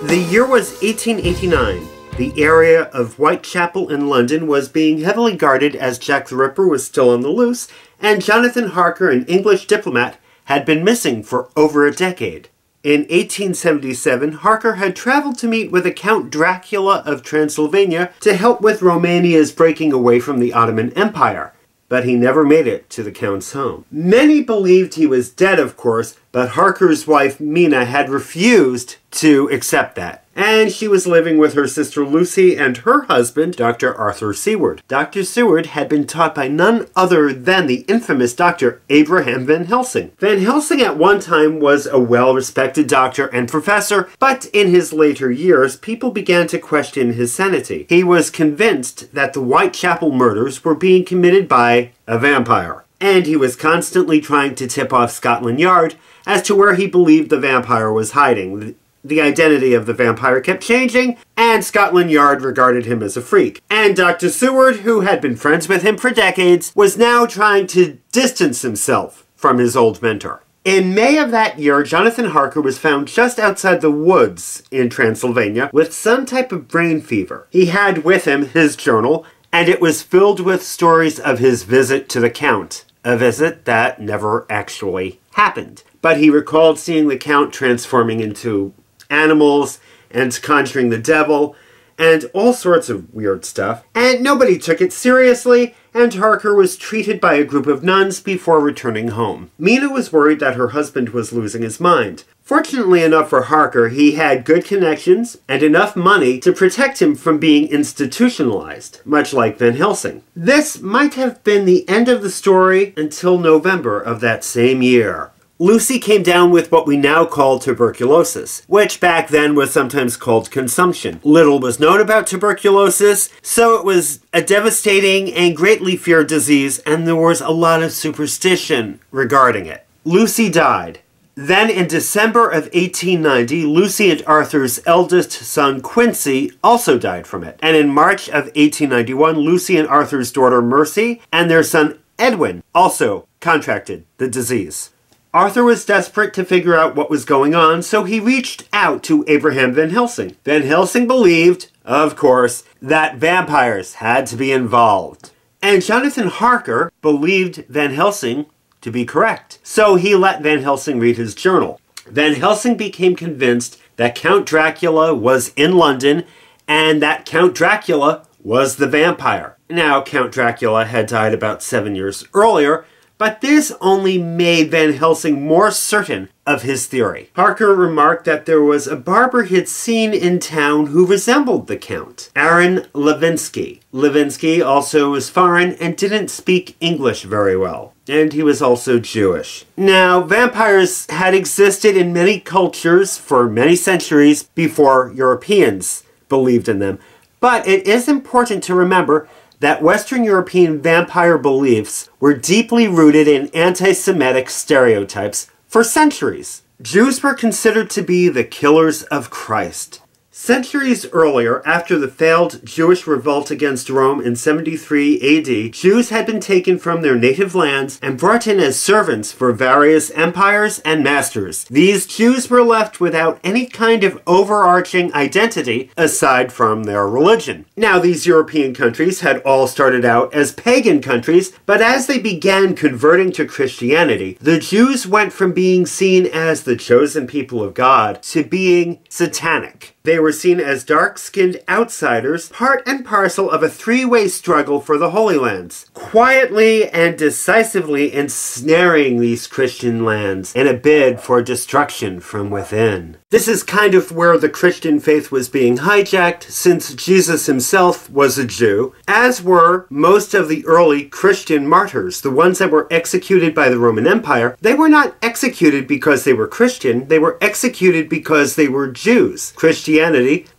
The year was 1889. The area of Whitechapel in London was being heavily guarded as Jack the Ripper was still on the loose, and Jonathan Harker, an English diplomat, had been missing for over a decade. In 1877, Harker had traveled to meet with a Count Dracula of Transylvania to help with Romania's breaking away from the Ottoman Empire, but he never made it to the Count's home. Many believed he was dead, of course, but Harker's wife, Mina, had refused to accept that, and she was living with her sister Lucy and her husband, Dr. Arthur Seward. Dr. Seward had been taught by none other than the infamous Dr. Abraham Van Helsing. Van Helsing at one time was a well-respected doctor and professor, but in his later years, people began to question his sanity. He was convinced that the Whitechapel murders were being committed by a vampire, and he was constantly trying to tip off Scotland Yard as to where he believed the vampire was hiding. The identity of the vampire kept changing, and Scotland Yard regarded him as a freak. And Dr. Seward, who had been friends with him for decades, was now trying to distance himself from his old mentor. In May of that year, Jonathan Harker was found just outside the woods in Transylvania with some type of brain fever. He had with him his journal, and it was filled with stories of his visit to the Count, a visit that never actually happened. But he recalled seeing the Count transforming into animals and conjuring the devil and all sorts of weird stuff. And nobody took it seriously, and Harker was treated by a group of nuns before returning home. Mina was worried that her husband was losing his mind. Fortunately enough for Harker, he had good connections and enough money to protect him from being institutionalized, much like Van Helsing. This might have been the end of the story until November of that same year. Lucy came down with what we now call tuberculosis, which back then was sometimes called consumption. Little was known about tuberculosis, so it was a devastating and greatly feared disease, and there was a lot of superstition regarding it. Lucy died. Then in December of 1890, Lucy and Arthur's eldest son, Quincy, also died from it. And in March of 1891, Lucy and Arthur's daughter, Mercy, and their son, Edwin, also contracted the disease. Arthur was desperate to figure out what was going on, so he reached out to Abraham Van Helsing. Van Helsing believed, of course, that vampires had to be involved. And Jonathan Harker believed Van Helsing to be correct. So he let Van Helsing read his journal. Van Helsing became convinced that Count Dracula was in London and that Count Dracula was the vampire. Now, Count Dracula had died about 7 years earlier, but this only made Van Helsing more certain of his theory. Harker remarked that there was a barber he'd seen in town who resembled the Count, Aaron Levinsky. Levinsky also was foreign and didn't speak English very well, and he was also Jewish. Now, vampires had existed in many cultures for many centuries before Europeans believed in them, but it is important to remember that Western European vampire beliefs were deeply rooted in anti-Semitic stereotypes for centuries. Jews were considered to be the killers of Christ. Centuries earlier, after the failed Jewish revolt against Rome in 73 AD, Jews had been taken from their native lands and brought in as servants for various empires and masters. These Jews were left without any kind of overarching identity aside from their religion. Now, these European countries had all started out as pagan countries, but as they began converting to Christianity, the Jews went from being seen as the chosen people of God to being satanic. They were seen as dark-skinned outsiders, part and parcel of a three-way struggle for the Holy Lands, quietly and decisively ensnaring these Christian lands in a bid for destruction from within. This is kind of where the Christian faith was being hijacked, since Jesus himself was a Jew, as were most of the early Christian martyrs, the ones that were executed by the Roman Empire. They were not executed because they were Christian, they were executed because they were Jews. Christianity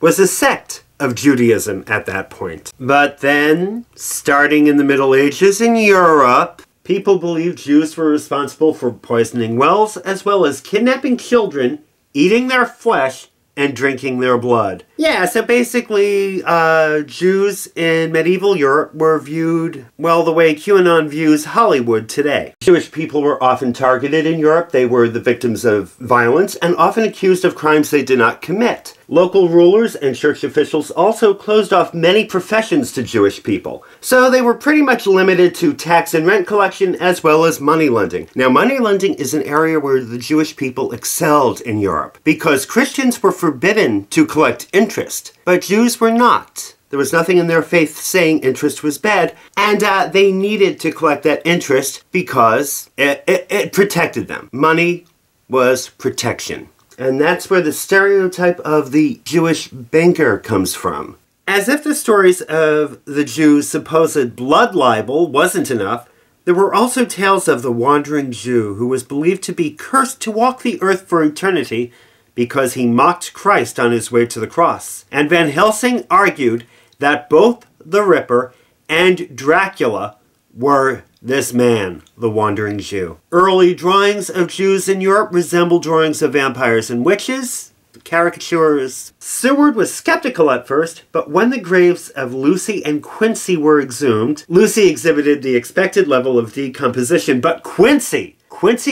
was a sect of Judaism at that point. But then, starting in the Middle Ages in Europe, people believed Jews were responsible for poisoning wells, as well as kidnapping children, eating their flesh, and drinking their blood. Yeah, so basically, Jews in medieval Europe were viewed, well, the way QAnon views Hollywood today. Jewish people were often targeted in Europe. They were the victims of violence and often accused of crimes they did not commit. Local rulers and church officials also closed off many professions to Jewish people. So they were pretty much limited to tax and rent collection as well as money lending. Now, money lending is an area where the Jewish people excelled in Europe because Christians were forbidden to collect interest, but Jews were not. There was nothing in their faith saying interest was bad, and they needed to collect that interest because it protected them. Money was protection. And that's where the stereotype of the Jewish banker comes from. As if the stories of the Jews' supposed blood libel wasn't enough, there were also tales of the wandering Jew who was believed to be cursed to walk the earth for eternity because he mocked Christ on his way to the cross. And Van Helsing argued that both the Ripper and Dracula were this man, the wandering Jew. Early drawings of Jews in Europe resemble drawings of vampires and witches, caricatures. Seward was skeptical at first, but when the graves of Lucy and Quincy were exhumed, Lucy exhibited the expected level of decomposition, but Quincy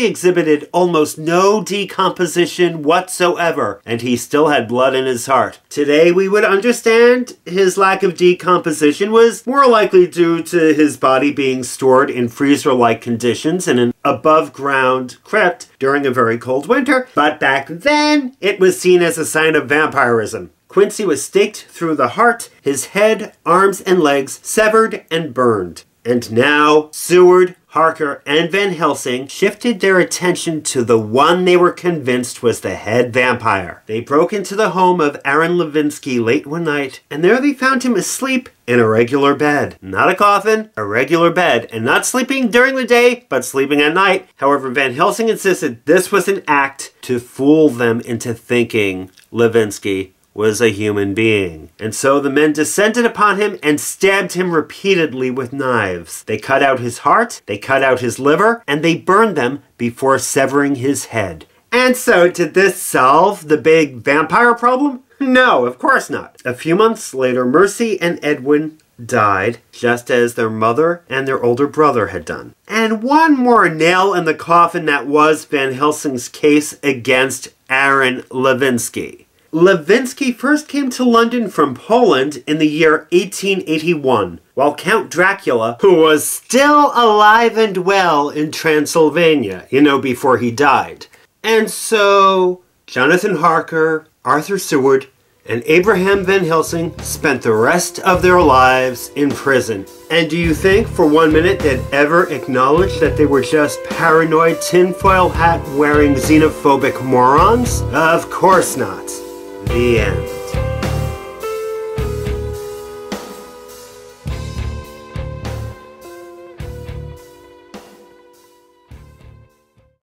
exhibited almost no decomposition whatsoever, and he still had blood in his heart. Today, we would understand his lack of decomposition was more likely due to his body being stored in freezer-like conditions in an above-ground crypt during a very cold winter, but back then, it was seen as a sign of vampirism. Quincy was staked through the heart, his head, arms, and legs severed and burned. And now, Seward, Harker, and Van Helsing shifted their attention to the one they were convinced was the head vampire. They broke into the home of Aaron Levinsky late one night, and there they found him asleep in a regular bed. Not a coffin, a regular bed, and not sleeping during the day, but sleeping at night. However, Van Helsing insisted this was an act to fool them into thinking Levinsky was a human being. And so the men descended upon him and stabbed him repeatedly with knives. They cut out his heart, they cut out his liver, and they burned them before severing his head. And so, did this solve the big vampire problem? No, of course not. A few months later, Mercy and Edwin died, just as their mother and their older brother had done. And one more nail in the coffin that was Van Helsing's case against Aaron Levinsky. Levinsky first came to London from Poland in the year 1881, while Count Dracula, who was still alive and well in Transylvania, before he died. And so, Jonathan Harker, Arthur Seward, and Abraham Van Helsing spent the rest of their lives in prison. And do you think for 1 minute they'd ever acknowledge that they were just paranoid tinfoil hat wearing xenophobic morons? Of course not. The end.